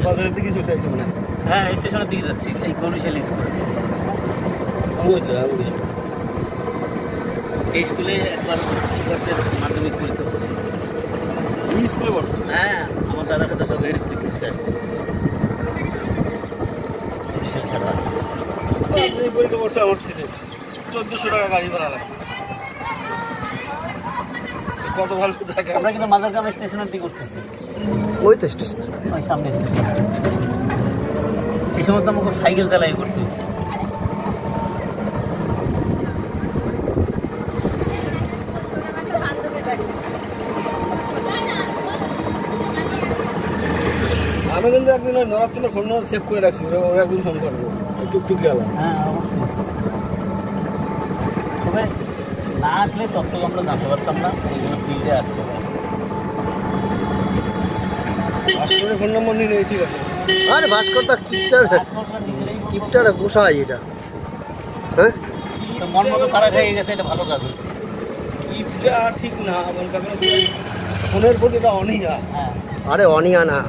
বাজারের দিকে চলে আসছে মানে। হ্যাঁ স্টেশনের দিকে যাচ্ছি, এই বরিশাল স্কুল। এই স্কুলে একবার মাধ্যমিক পরীক্ষা করছি। তুমি স্কুলে পড়ছো? হ্যাঁ, আমার দাদাটা তো সব এর পরীক্ষা দিতে আসতো বরিশাল ছাড়া। এই পরীক্ষা পড়ছে আমার ছেলে, 1400 টাকা গাড়ি ভাড়া লাগছে। কত ভালো থাকে। আমরা কিন্তু মাজারগ্রাম স্টেশনের দিকে উঠতেছি। ওই তো স্টেশন, ওই সামনে স্টেশন। এই সমস্ত আমাকে সাইকেল চালাই করতে হচ্ছে। আমি কিন্তু একদিন ওই নরাত্তরের ফোন নম্বর সেভ করে রাখছি, ওরা একদিন ফোন করবো টুকটুক গেলাম। হ্যাঁ অবশ্যই, তবে না আসলে তথ্য আমরা জানতে পারতাম না, এই জন্য ফিল্ডে আসতে পারি। ভাস্করের ফোন নম্বর নিয়ে ঠিক আছে। আরে ভাস্করটা কিপটার গোসাই এটা। হ্যাঁ মন মতো তারা খেয়ে গেছে, এটা ভালো কাজ হচ্ছে। ইপটা ঠিক না, আমার কাছে ফোনের প্রতি এটা অনীহা। হ্যাঁ আরে অনিয়া না,